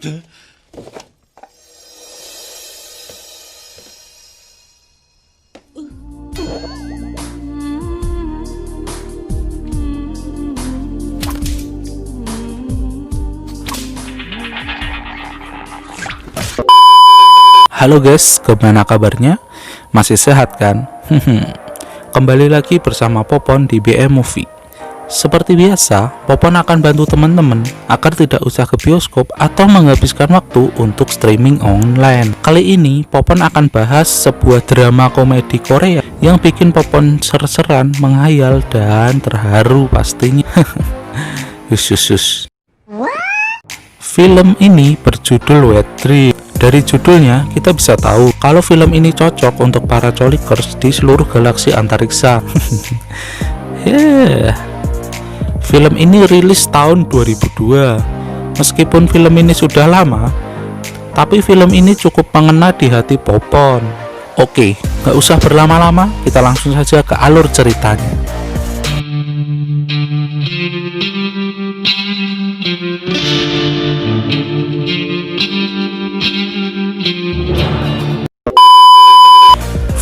Halo guys, gimana kabarnya? Masih sehat kan? Kembali lagi bersama Popon di BM Movie. Seperti biasa, Popon akan bantu teman-teman agar tidak usah ke bioskop atau menghabiskan waktu untuk streaming online. Kali ini, Popon akan bahas sebuah drama komedi Korea yang bikin Popon ser-seran, menghayal, dan terharu pastinya. Yusus. Film ini berjudul Wet Dream. Dari judulnya, kita bisa tahu kalau film ini cocok untuk para colikers di seluruh galaksi antariksa. Film ini rilis tahun 2002. Meskipun film ini sudah lama, tapi film ini cukup mengena di hati Popon. Oke, gak usah berlama-lama, kita langsung saja ke alur ceritanya.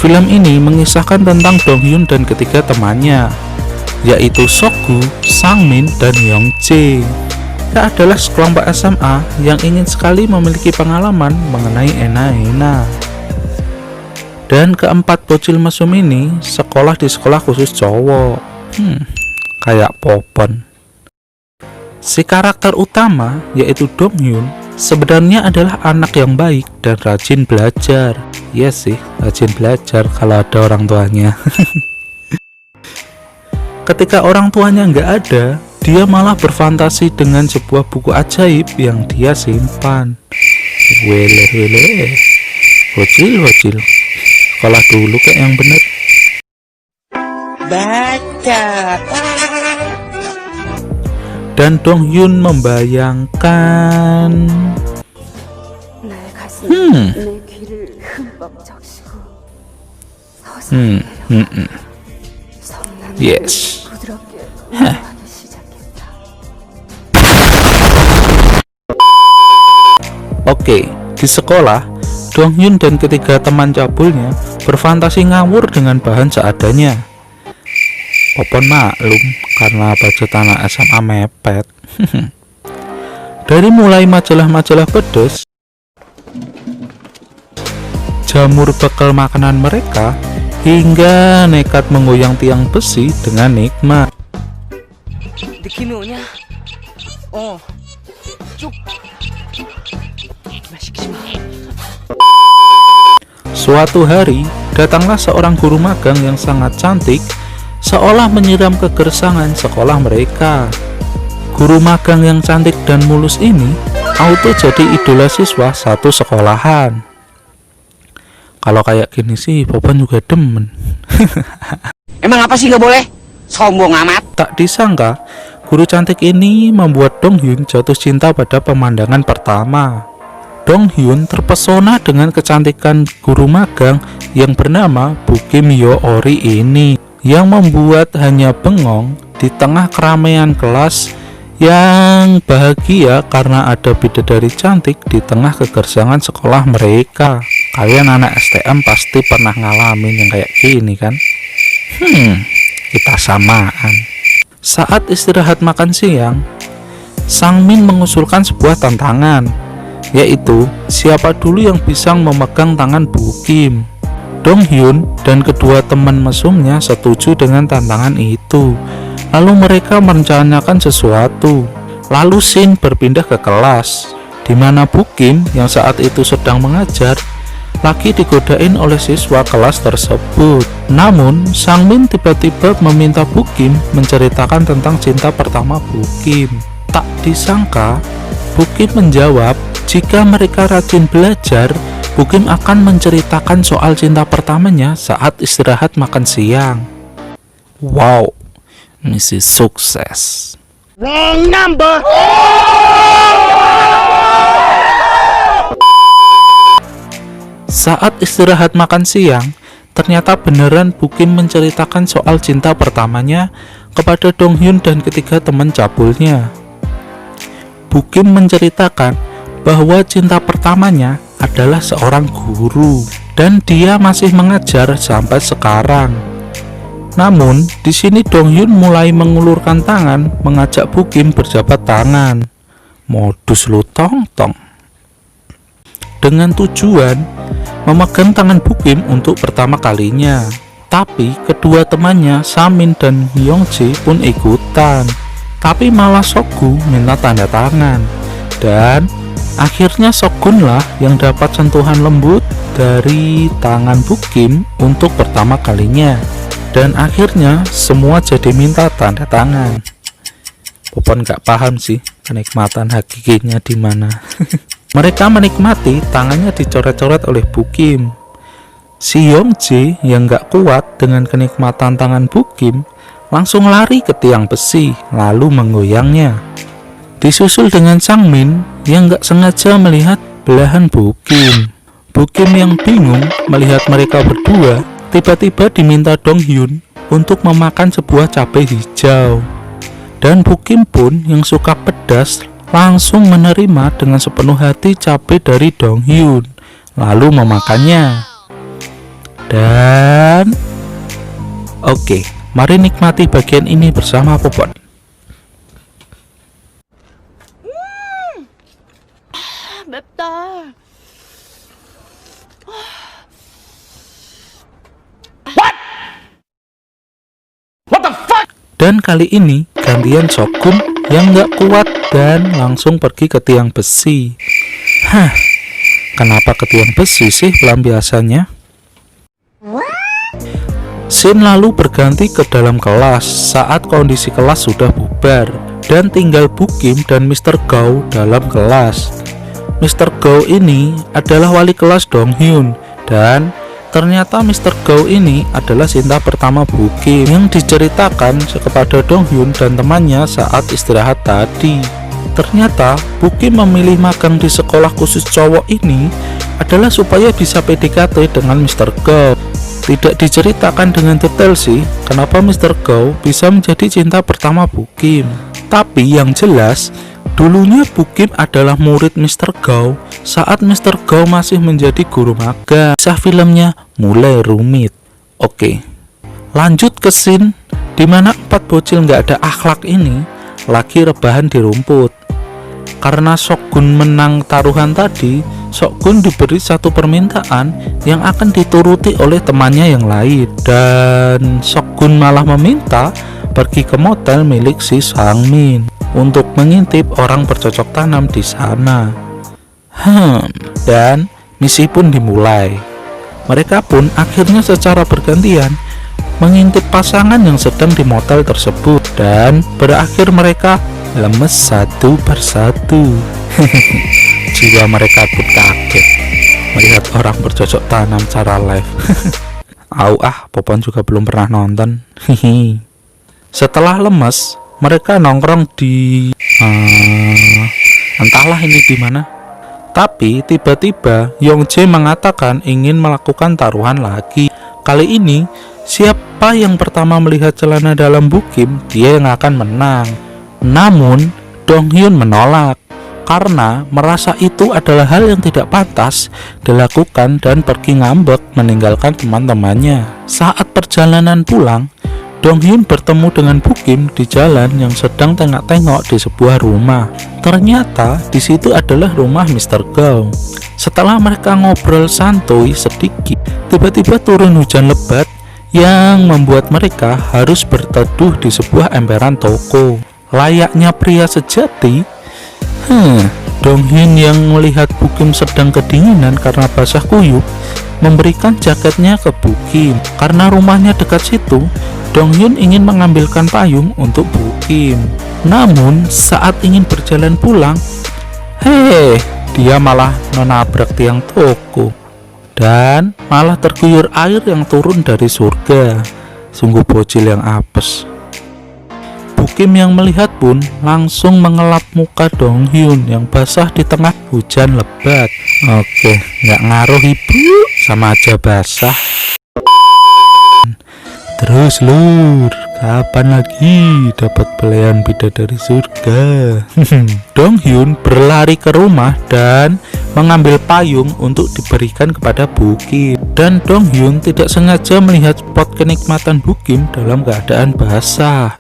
Film ini mengisahkan tentang Dong Hyun dan ketiga temannya, yaitu Sokgu, Sangmin, dan Youngjae. Mereka adalah sekelompok SMA yang ingin sekali memiliki pengalaman mengenai ENA-ENA. Dan keempat bocil mesum ini sekolah di sekolah khusus cowok. Kayak Popon. Si karakter utama, yaitu Dong Hyun, sebenarnya adalah anak yang baik dan rajin belajar. Iya sih, rajin belajar kalau ada orang tuanya. Ketika orang tuanya nggak ada, dia malah berfantasi dengan sebuah buku ajaib yang dia simpan. Wele, bocil. Sekolah dulu kayak yang bener. Baca. Dan Dong Hyun membayangkan yes. Oke, di sekolah, Dong Hyun dan ketiga teman cabulnya berfantasi ngawur dengan bahan seadanya. Popon maklum karena budget anak SMA mepet. Dari mulai majalah-majalah pedas, jamur bekal makanan mereka, hingga nekat menggoyang tiang besi dengan nikmat. Suatu hari, datanglah seorang guru magang yang sangat cantik, seolah menyiram kegersangan sekolah mereka. Guru magang yang cantik dan mulus ini auto jadi idola siswa satu sekolahan. Kalau kayak gini sih, Popon juga demen. Emang apa sih gak boleh? Sombong amat. Tak disangka, guru cantik ini membuat Dong Hyun jatuh cinta pada pemandangan pertama. Dong Hyun terpesona dengan kecantikan guru magang yang bernama Bukim Yo Ori ini, yang membuat hanya bengong di tengah keramaian kelas yang bahagia karena ada bidadari cantik di tengah kegersangan sekolah mereka. Kalian anak STM pasti pernah ngalamin yang kayak gini kan? Kita samaan. Saat istirahat makan siang, Sangmin mengusulkan sebuah tantangan, yaitu siapa dulu yang bisa memegang tangan Bukim. Dong Hyun dan kedua teman mesumnya setuju dengan tantangan itu. Lalu mereka merencanakan sesuatu. Lalu scene berpindah ke kelas, di mana Bukim yang saat itu sedang mengajar lagi digodain oleh siswa kelas tersebut. Namun, Sangmin tiba-tiba meminta Bukim menceritakan tentang cinta pertama Bukim. Tak disangka, Bukim menjawab jika mereka rajin belajar, Bukim akan menceritakan soal cinta pertamanya saat istirahat makan siang. Wow, misi sukses. Wrong number. Saat istirahat makan siang, ternyata beneran Bukim menceritakan soal cinta pertamanya kepada Dong Hyun dan ketiga teman cabulnya. Bukim menceritakan bahwa cinta pertamanya adalah seorang guru dan dia masih mengajar sampai sekarang. Namun, di sini Donghyun mulai mengulurkan tangan mengajak Bukim berjabat tangan. Modus lu tong-tong. Dengan tujuan memegang tangan Bukim untuk pertama kalinya. Tapi kedua temannya Samin dan Hyungjae pun ikutan. Tapi malah Sokgu minta tanda tangan. Dan akhirnya Sokgun lah yang dapat sentuhan lembut dari tangan Bukim untuk pertama kalinya. Dan akhirnya semua jadi minta tanda tangan. Popon gak paham sih kenikmatan hakikinya di mana. Mereka menikmati tangannya dicoret-coret oleh Bukim. Si Hyungjae yang gak kuat dengan kenikmatan tangan Bukim langsung lari ke tiang besi lalu menggoyangnya. Disusul dengan Sangmin yang gak sengaja melihat belahan Bukim. Bukim yang bingung melihat mereka berdua tiba-tiba diminta Donghyun untuk memakan sebuah cabai hijau. Dan Bukim pun yang suka pedas langsung menerima dengan sepenuh hati cabai dari Donghyun lalu memakannya. Dan oke, mari nikmati bagian ini bersama Popon. 맵다. Dan kali ini gantian Sokgun yang gak kuat dan langsung pergi ke tiang besi. Kenapa ke tiang besi sih pelampiasannya? Scene lalu berganti ke dalam kelas saat kondisi kelas sudah bubar dan tinggal Bukim dan Mr. Gao dalam kelas. Mr. Gao ini adalah wali kelas Donghyun dan ternyata Mr. Gao ini adalah cinta pertama Bukim yang diceritakan kepada Donghyun dan temannya saat istirahat tadi. Ternyata Bukim memilih magang di sekolah khusus cowok ini adalah supaya bisa PDKT dengan Mr. Gao. Tidak diceritakan dengan detail sih kenapa Mr. Gao bisa menjadi cinta pertama Bukim. Tapi yang jelas dulunya Bukim adalah murid Mr. Gao saat Mr. Gao masih menjadi guru magang. Kisah filmnya mulai rumit. Oke, lanjut ke scene dimana 4 bocil nggak ada akhlak ini lagi rebahan di rumput. Karena Sokgun menang taruhan tadi, Sokgun diberi satu permintaan yang akan dituruti oleh temannya yang lain. Dan Sokgun malah meminta pergi ke motel milik si Sangmin untuk mengintip orang bercocok tanam di sana. Dan misi pun dimulai. Mereka pun akhirnya secara bergantian mengintip pasangan yang sedang di motel tersebut dan berakhir mereka lemes satu persatu. Jiwa mereka pun kaget melihat orang bercocok tanam secara live. Popon juga belum pernah nonton. Setelah lemes, mereka nongkrong di entahlah ini di mana. Tapi tiba-tiba Hyungjae mengatakan ingin melakukan taruhan lagi. Kali ini siapa yang pertama melihat celana dalam Bukim, dia yang akan menang. Namun Donghyun menolak karena merasa itu adalah hal yang tidak pantas dilakukan dan pergi ngambek meninggalkan teman-temannya. Saat perjalanan pulang, Donghyun bertemu dengan Bukim di jalan yang sedang tengok-tengok di sebuah rumah. Ternyata di situ adalah rumah Mr. Gao. Setelah mereka ngobrol santuy sedikit, tiba-tiba turun hujan lebat yang membuat mereka harus berteduh di sebuah emperan toko. Layaknya pria sejati, Donghyun yang melihat Bukim sedang kedinginan karena basah kuyup memberikan jaketnya ke Bukim. Karena rumahnya dekat situ, Donghyun ingin mengambilkan payung untuk Bukim. Namun saat ingin berjalan pulang, dia malah menabrak tiang toko dan malah terguyur air yang turun dari surga. Sungguh bocil yang apes. Bukim yang melihat pun langsung mengelap muka Donghyun yang basah di tengah hujan lebat. Oke, nggak ngaruh ibu, sama aja basah. Terus lur, Kapan lagi dapat pelayan bidadari surga? Dong Hyun berlari ke rumah dan mengambil payung untuk diberikan kepada Bu Kim. Dan Dong Hyun tidak sengaja melihat spot kenikmatan Bu Kim dalam keadaan basah.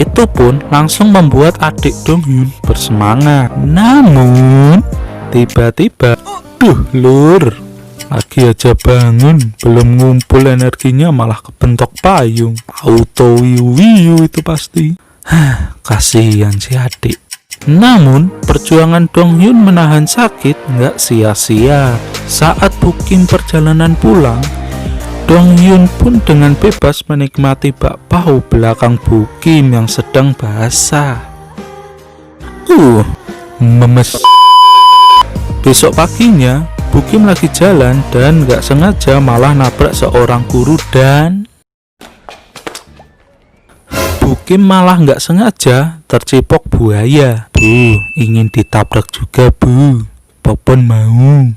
Itu pun langsung membuat adik Dong Hyun bersemangat. Namun tiba-tiba, duh lur, lagi aja bangun, belum ngumpul energinya malah kebentok payung. Auto wiu itu pasti. Kasihan si adik. Namun perjuangan Dong Hyun menahan sakit nggak sia-sia. Saat Bu Kim perjalanan pulang, Dong Hyun pun dengan bebas menikmati bak pahu belakang Bu Kim yang sedang basah. Memes. Besok paginya Bu Kim lagi jalan dan gak sengaja malah nabrak seorang guru dan Bu Kim malah gak sengaja tercipok buaya. Bu, ingin ditabrak juga Bu, Popon mau.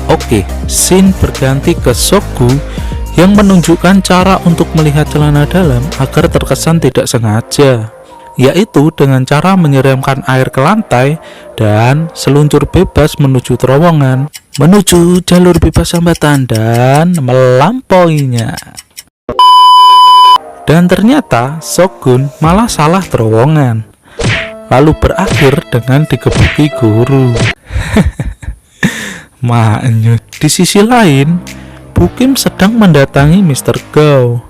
Oke, scene berganti ke Sokgu yang menunjukkan cara untuk melihat celana dalam agar terkesan tidak sengaja, yaitu dengan cara menyiramkan air ke lantai dan seluncur bebas menuju terowongan, menuju jalur bebas hambatan dan melampauinya. Dan ternyata Sokgun malah salah terowongan, lalu berakhir dengan digebuki guru. Maknyut. Di sisi lain, Bu Kim sedang mendatangi Mr. Gao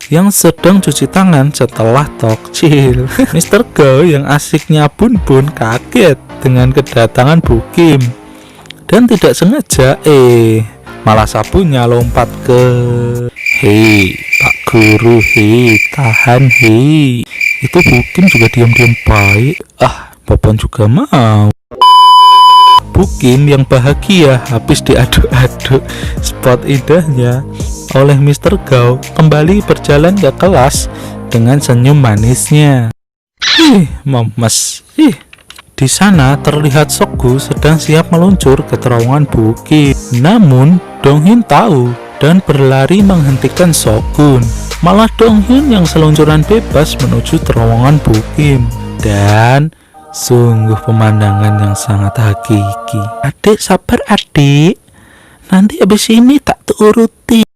yang sedang cuci tangan setelah tokcil. Mr. Gao yang asiknya bun-bun kaget dengan kedatangan Bu Kim dan tidak sengaja malah sapunya lompat ke hei Pak Guru, hei tahan, hei. Itu Bu Kim juga diam-diam baik. Popon juga mau. Bu Kim yang bahagia habis diaduk-aduk spot indahnya oleh Mr. Gao kembali berjalan ke kelas dengan senyum manisnya. Memes. Di sana terlihat Sokgu sedang siap meluncur ke terowongan Bu Kim. Namun Dong Hyun tahu dan berlari menghentikan Sokgun. Malah Dong Hyun yang seluncuran bebas menuju terowongan Bu Kim. Dan sungguh pemandangan yang sangat hakiki. Adik sabar adik, nanti abis ini tak turuti.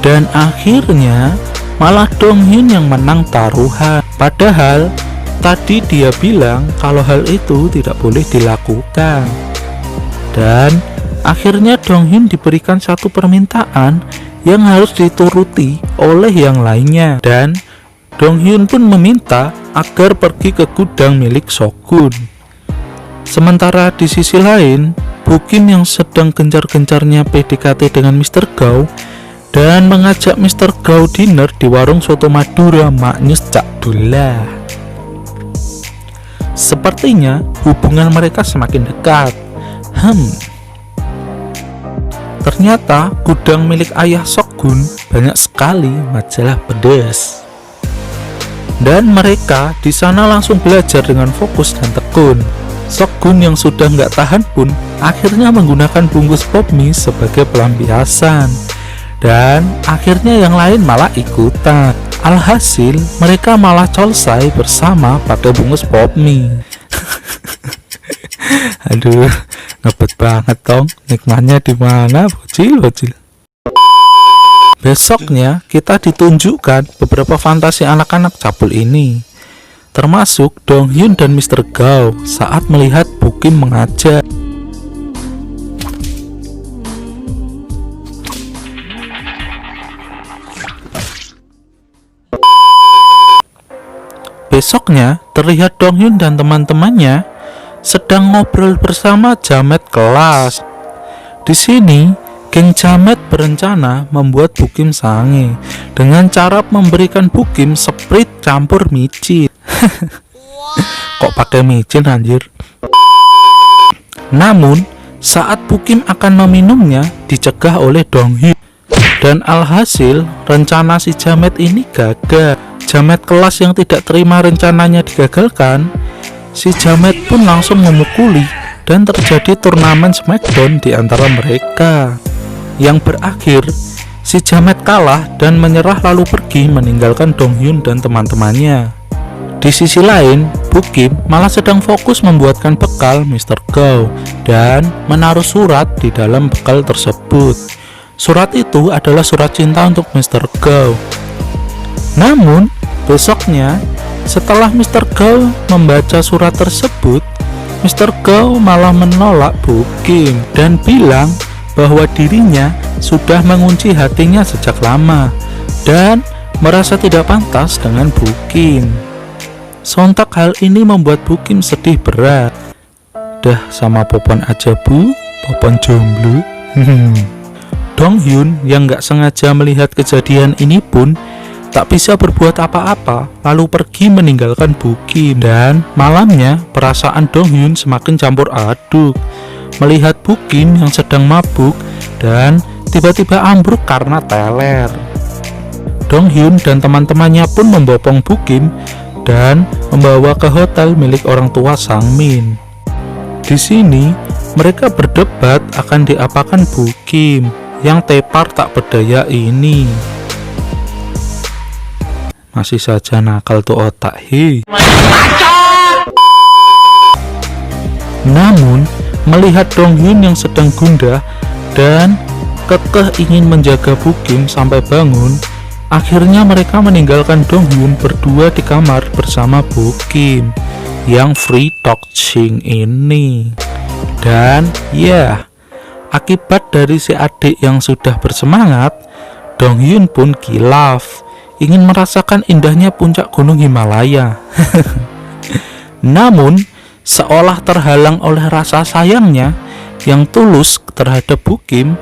Dan akhirnya malah Dong Hyun yang menang taruhan. Padahal tadi dia bilang kalau hal itu tidak boleh dilakukan. Dan akhirnya Dong Hyun diberikan satu permintaan yang harus dituruti oleh yang lainnya. Dan Dong Hyun pun meminta agar pergi ke gudang milik Sokgun. Sementara di sisi lain, Bu Kim yang sedang gencar-gencarnya PDKT dengan Mr. Gao dan mengajak Mr. Gao dinner di warung soto Madura Maknyus Cak Dula. Sepertinya hubungan mereka semakin dekat. Ternyata gudang milik ayah Sokgun banyak sekali majalah pedas. Dan mereka di sana langsung belajar dengan fokus dan tekun. Sokgun yang sudah nggak tahan pun akhirnya menggunakan bungkus pop mie sebagai pelampiasan. Dan akhirnya yang lain malah ikutan. Alhasil mereka malah colsai bersama pakai bungkus pop mie. Aduh, ngebet banget dong. Nikmatnya di mana, bocil? Besoknya kita ditunjukkan beberapa fantasi anak-anak cabul ini, termasuk Dong Hyun dan Mr. Gao saat melihat Bu Kim mengajar. Besoknya terlihat Dong Hyun dan teman-temannya sedang ngobrol bersama jamet kelas. Di sini geng jamet berencana membuat Bu Kim sange dengan cara memberikan Bu Kim Sprite campur micin. Kok pakai micin anjir? Namun saat Bu Kim akan meminumnya dicegah oleh Dong Hyun. Dan alhasil rencana si jamet ini gagal. Jamet kelas yang tidak terima rencananya digagalkan, si jamet pun langsung memukuli dan terjadi turnamen Smackdown di antara mereka, yang berakhir si Jamet kalah dan menyerah lalu pergi meninggalkan Donghyun dan teman-temannya. Di sisi lain, Bukim malah sedang fokus membuatkan bekal Mr. Go dan menaruh surat di dalam bekal tersebut. Surat itu adalah surat cinta untuk Mr. Go. Namun, besoknya setelah Mr. Go membaca surat tersebut, Mr. Go malah menolak Bukim dan bilang bahwa dirinya sudah mengunci hatinya sejak lama dan merasa tidak pantas dengan Bukim. Sontak hal ini membuat Bukim sedih berat. Dah sama Popon aja bu, Popon jomblo. Donghyun yang gak sengaja melihat kejadian ini pun tak bisa berbuat apa-apa, lalu pergi meninggalkan Bukim. Dan malamnya perasaan Donghyun semakin campur aduk melihat Bukim yang sedang mabuk dan tiba-tiba ambruk karena teler. Donghyun dan teman-temannya pun membopong Bukim dan membawa ke hotel milik orang tua Sangmin. Di sini mereka berdebat akan diapakan Bukim yang tepar tak berdaya ini. Masih saja nakal tuh otak, he. Namun melihat Donghyun yang sedang gundah dan kekeh ingin menjaga Bukim sampai bangun, akhirnya mereka meninggalkan Donghyun berdua di kamar bersama Bukim yang free talking ini. Dan ya, akibat dari si adik yang sudah bersemangat, Donghyun pun kilaf, ingin merasakan indahnya puncak gunung Himalaya. Namun, seolah terhalang oleh rasa sayangnya yang tulus terhadap Bukim,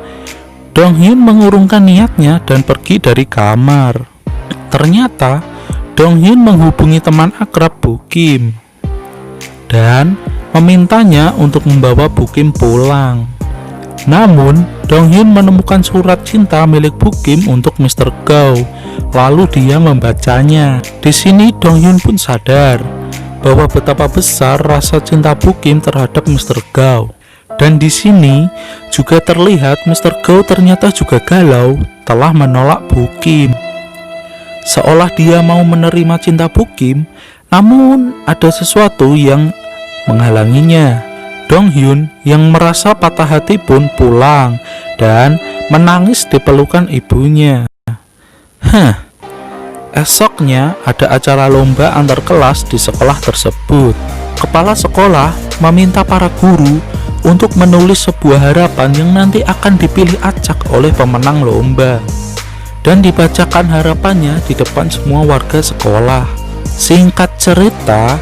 Donghyun mengurungkan niatnya dan pergi dari kamar. Ternyata Donghyun menghubungi teman akrab Bukim dan memintanya untuk membawa Bukim pulang. Namun Donghyun menemukan surat cinta milik Bukim untuk Mr. Go, lalu dia membacanya. Di sini Donghyun pun sadar bahwa betapa besar rasa cinta Bukim terhadap Mr. Go. Dan di sini juga terlihat Mr. Go ternyata juga galau telah menolak Bukim. Seolah dia mau menerima cinta Bukim, namun ada sesuatu yang menghalanginya. Donghyun yang merasa patah hati pun pulang dan menangis di pelukan ibunya. Esoknya ada acara lomba antar kelas di sekolah tersebut. Kepala sekolah meminta para guru untuk menulis sebuah harapan yang nanti akan dipilih acak oleh pemenang lomba dan dibacakan harapannya di depan semua warga sekolah. Singkat cerita,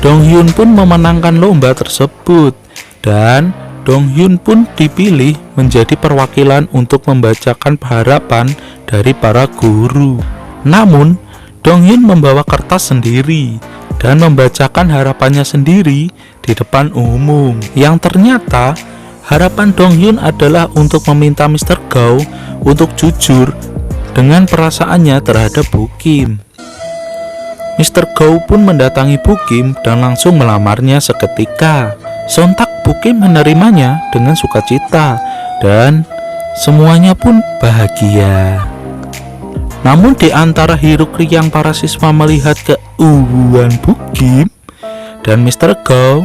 Donghyun pun memenangkan lomba tersebut dan Donghyun pun dipilih menjadi perwakilan untuk membacakan harapan dari para guru. Namun, Donghyun membawa kertas sendiri dan membacakan harapannya sendiri di depan umum, yang ternyata harapan Donghyun adalah untuk meminta Mr. Go untuk jujur dengan perasaannya terhadap Bukim. Mr. Go pun mendatangi Bukim dan langsung melamarnya seketika. Sontak Bukim menerimanya dengan sukacita dan semuanya pun bahagia. Namun di antara hiruk riang para siswa melihat keuuan Bukim dan Mr. Go,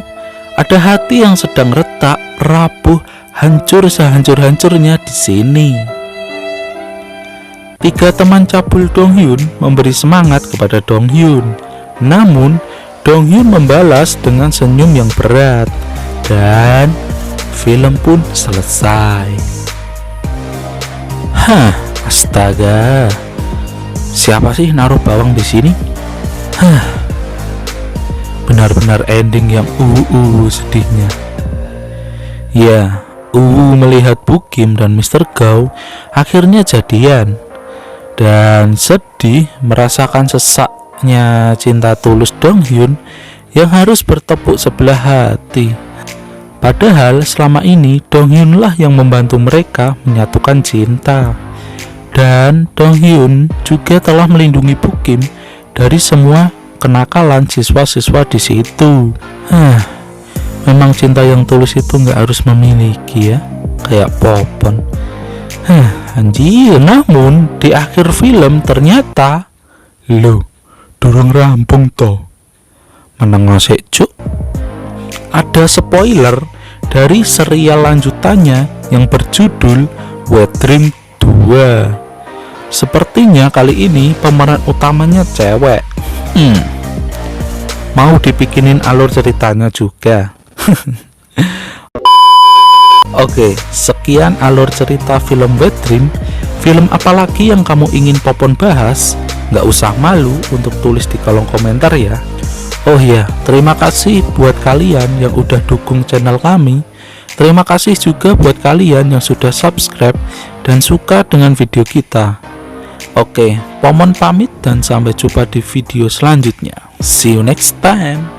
ada hati yang sedang retak, rapuh, hancur sehancur-hancurnya di sini. Tiga teman cabul Donghyun memberi semangat kepada Donghyun. Namun Donghyun membalas dengan senyum yang berat dan film pun selesai. Astaga. Siapa sih naruh bawang di sini? Benar-benar ending yang sedihnya. Ya, melihat Bukim dan Mr. Go akhirnya jadian dan sedih merasakan sesaknya cinta tulus Donghyun yang harus bertepuk sebelah hati. Padahal selama ini Donghyun lah yang membantu mereka menyatukan cinta. Dan Donghyun juga telah melindungi Bukim dari semua kenakalan siswa-siswa di situ. Memang cinta yang tulus itu nggak harus memiliki ya, kayak Popon. Anjir, namun di akhir film ternyata lo durung rampung toh. Menengah sik cuk. Ada spoiler dari serial lanjutannya yang berjudul Wet Dream 2. Sepertinya kali ini pemeran utamanya cewek. Mau dibikinin alur ceritanya juga. Oke, sekian alur cerita film Wet Dream. Film apalagi yang kamu ingin Popon bahas? Nggak usah malu untuk tulis di kolom komentar ya. Oh iya, terima kasih buat kalian yang udah dukung channel kami. Terima kasih juga buat kalian yang sudah subscribe dan suka dengan video kita. Oke, Popon pamit dan sampai jumpa di video selanjutnya. See you next time.